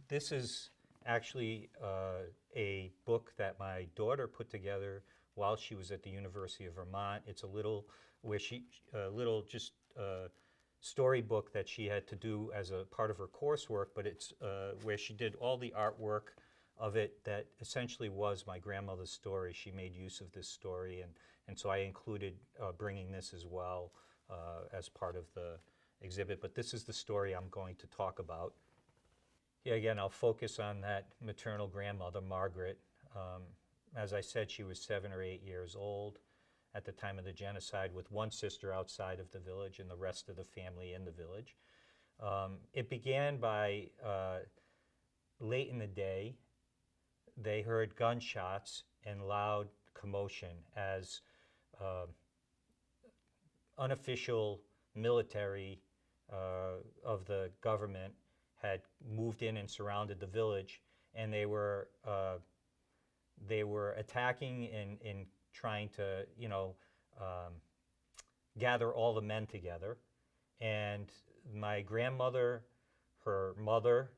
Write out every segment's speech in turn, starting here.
This is actually a book that my daughter put together while she was at the University of Vermont. It's a little storybook that she had to do as a part of her coursework, but it's where she did all the artwork of it that essentially was my grandmother's story. She made use of this story, and so I included bringing this as well as part of the exhibit. But this is the story I'm going to talk about. Yeah, again, I'll focus on that maternal grandmother, Margaret. As I said, she was 7 or 8 years old at the time of the genocide, with one sister outside of the village and the rest of the family in the village. It began by late in the day. They heard gunshots and loud commotion as unofficial military of the government had moved in and surrounded the village, and they were attacking and trying to, gather all the men together. And my grandmother, her mother,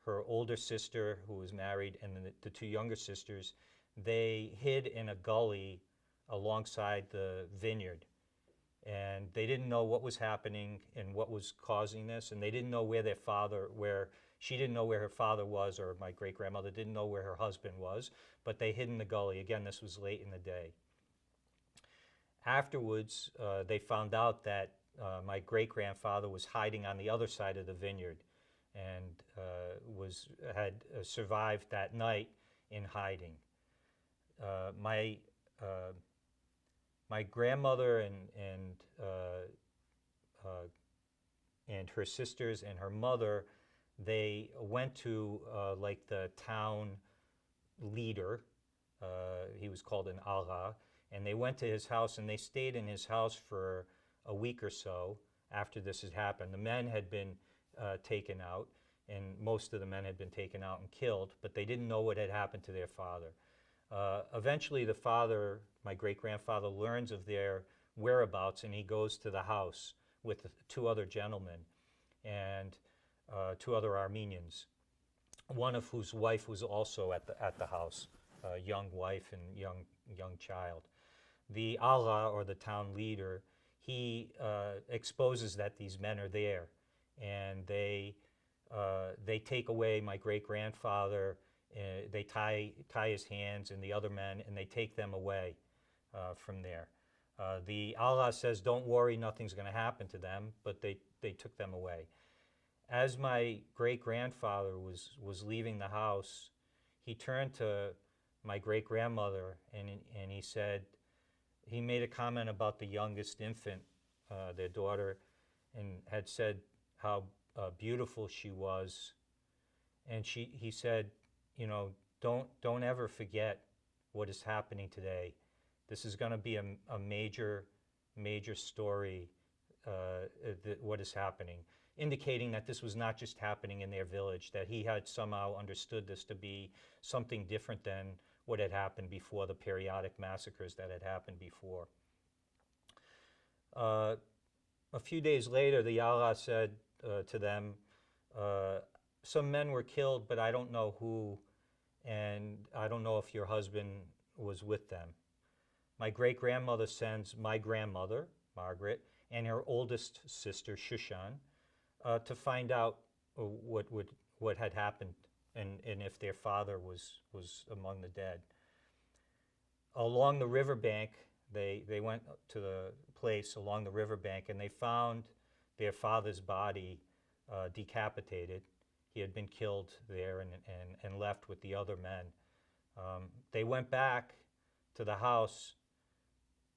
her older sister who was married, and the two younger sisters, they hid in a gully alongside the vineyard. And they didn't know what was happening and what was causing this, and they didn't know she didn't know where her father was, or my great-grandmother didn't know where her husband was, but they hid in the gully. Again, this was late in the day. Afterwards, they found out that my great-grandfather was hiding on the other side of the vineyard and had survived that night in hiding. My grandmother and her sisters and her mother, they went to like the town leader. He was called an agha, and they went to his house and they stayed in his house for a week or so after this had happened. The men had been taken out, and most of the men had been taken out and killed, but they didn't know what had happened to their father. Eventually the father, my great-grandfather, learns of their whereabouts, and he goes to the house with two other gentlemen and two other Armenians, one of whose wife was also at the house, a young wife and young child. The agha, or the town leader, he exposes that these men are there, and they take away my great-grandfather. They tie his hands and the other men, and they take them away from there. The agha says, "Don't worry, nothing's going to happen to them," but they took them away. As my great-grandfather was leaving the house, he turned to my great-grandmother and he said, he made a comment about the youngest infant, their daughter, and had said how beautiful she was. And he said, don't ever forget what is happening today. This is going to be a major story, what is happening, indicating that this was not just happening in their village, that he had somehow understood this to be something different than what had happened before, the periodic massacres that had happened before. A few days later, the agha said to them, some men were killed, but I don't know who, and I don't know if your husband was with them. My great-grandmother sends my grandmother, Margaret, and her oldest sister, Shushan, to find out what had happened and if their father was among the dead. Along the riverbank, they went to the place along the riverbank, and they found their father's body decapitated. He had been killed there and left with the other men. They went back to the house,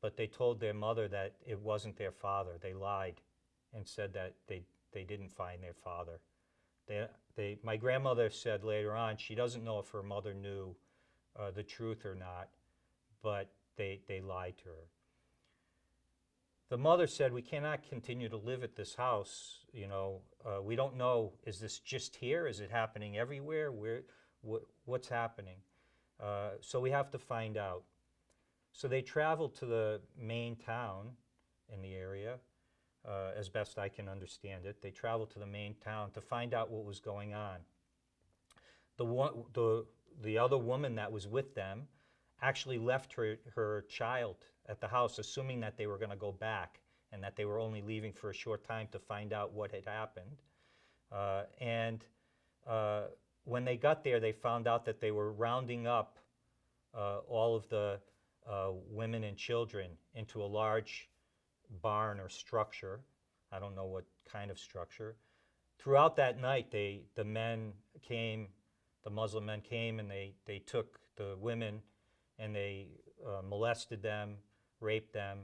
but they told their mother that it wasn't their father. They lied and said that they didn't find their father. My grandmother said later on she doesn't know if her mother knew the truth or not, but they lied to her. The mother said, we cannot continue to live at this house. We don't know, is this just here? Is it happening everywhere? What's happening? So we have to find out. So they traveled to the main town in the area, as best I can understand it. They traveled to the main town to find out what was going on. The one, the other woman that was with them actually left her child at the house, assuming that they were going to go back and that they were only leaving for a short time to find out what had happened. And when they got there, they found out that they were rounding up all of the women and children into a large barn or structure. I don't know what kind of structure. Throughout that night, the men came, the Muslim men came, and they took the women and they molested them, raped them,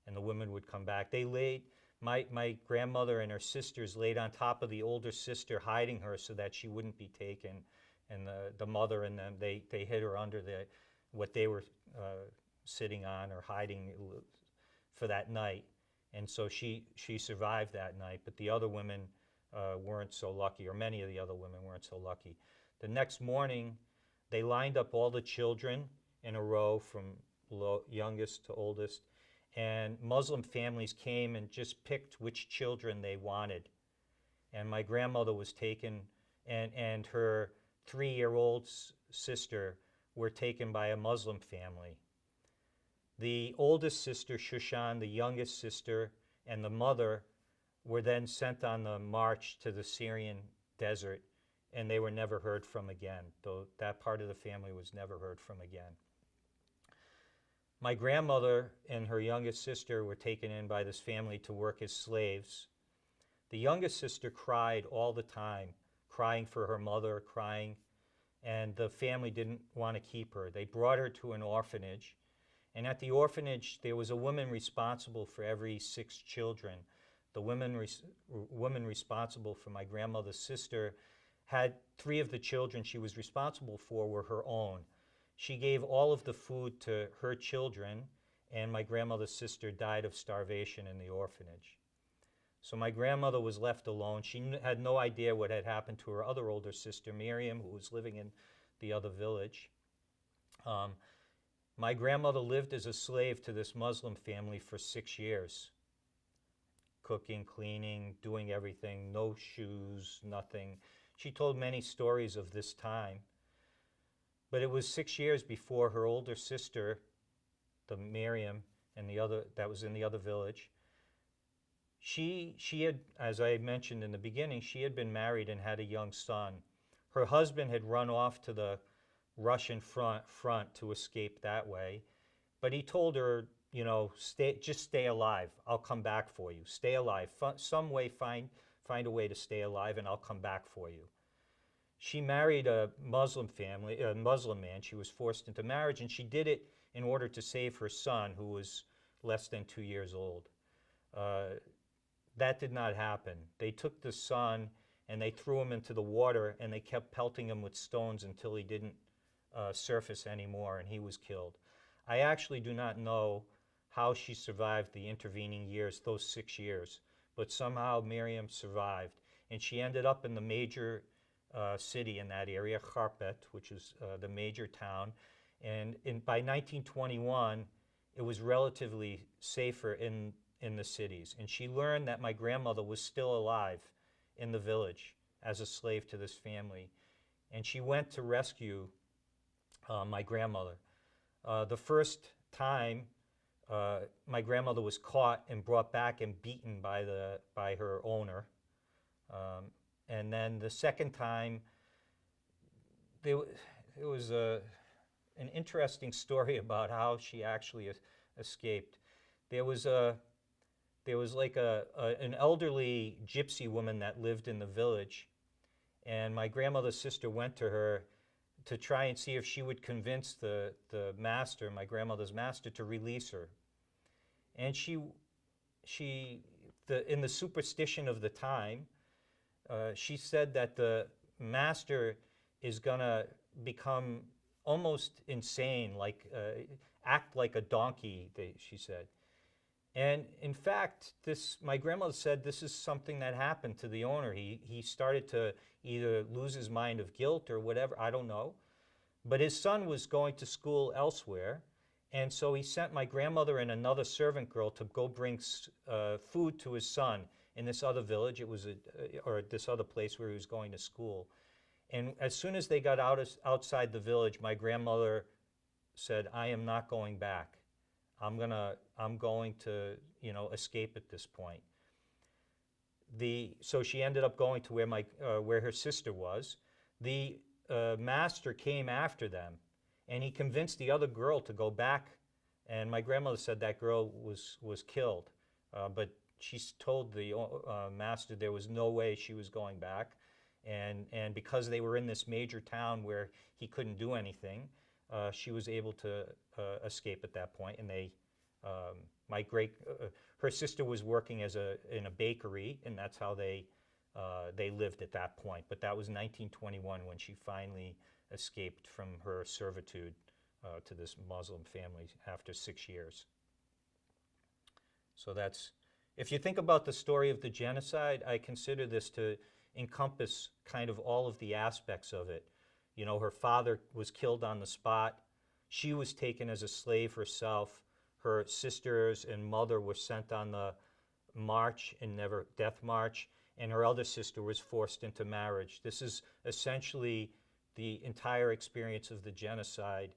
and the women would come back. They laid, my grandmother and her sisters laid on top of the older sister, hiding her so that she wouldn't be taken. And the mother and them, they hid her under what they were sitting on or hiding for that night. And so she survived that night, but the other women weren't so lucky, or many of the other women weren't so lucky. The next morning, they lined up all the children in a row from youngest to oldest, and Muslim families came and just picked which children they wanted. And my grandmother was taken, and her 3-year-old sister were taken by a Muslim family. The oldest sister, Shushan, the youngest sister, and the mother were then sent on the march to the Syrian desert, and they were never heard from again. Though that part of the family was never heard from again. My grandmother and her youngest sister were taken in by this family to work as slaves. The youngest sister cried all the time, crying for her mother, crying, and the family didn't want to keep her. They brought her to an orphanage, and at the orphanage there was a woman responsible for every 6 children. The woman responsible for my grandmother's sister had 3 of the children she was responsible for were her own. She gave all of the food to her children, and my grandmother's sister died of starvation in the orphanage. So my grandmother was left alone. She had no idea what had happened to her other older sister, Miriam, who was living in the other village. My grandmother lived as a slave to this Muslim family for 6 years. Cooking, cleaning, doing everything, no shoes, nothing. She told many stories of this time. But it was 6 years before her older sister, the Miriam, and the other that was in the other village, she had, as I mentioned in the beginning, she had been married and had a young son. Her husband had run off to the Russian front to escape that way, but he told her, you know, just stay alive. I'll come back for you. Stay alive. Some way, find a way to stay alive, and I'll come back for you. She married a Muslim family, a Muslim man. She was forced into marriage, and she did it in order to save her son, who was less than 2 years old. That did not happen. They took the son and they threw him into the water, and they kept pelting him with stones until he didn't surface anymore, and he was killed. I actually do not know how she survived the intervening years, those 6 years, but somehow Miriam survived, and she ended up in the major city in that area, Kharpet, which is the major town. And by 1921, it was relatively safer in the cities. And she learned that my grandmother was still alive in the village as a slave to this family. And she went to rescue my grandmother. The first time, my grandmother was caught and brought back and beaten by her owner. And then the second time, there was an interesting story about how she actually escaped. There was like an elderly gypsy woman that lived in the village, and my grandmother's sister went to her to try and see if she would convince the master, my grandmother's master, to release her. And in the superstition of the time, she said that the master is going to become almost insane, like act like a donkey, she said. And in fact, my grandmother said this is something that happened to the owner. He started to either lose his mind of guilt or whatever, I don't know. But his son was going to school elsewhere, and so he sent my grandmother and another servant girl to go bring food to his son in this other village. It was or this other place where he was going to school. And as soon as they got outside the village, my grandmother said, "I am not going back. I'm going to, escape at this point." So she ended up going to where her sister was. The master came after them, and he convinced the other girl to go back. And my grandmother said that girl was killed, but she told the master there was no way she was going back, and because they were in this major town where he couldn't do anything, she was able to escape at that point. And her sister was working in a bakery, and that's how they lived at that point. But that was 1921 when she finally escaped from her servitude to this Muslim family after 6 years. So if you think about the story of the genocide, I consider this to encompass kind of all of the aspects of it. Her father was killed on the spot. She was taken as a slave herself. Her sisters and mother were sent on the march and never death march, and her elder sister was forced into marriage. This is essentially the entire experience of the genocide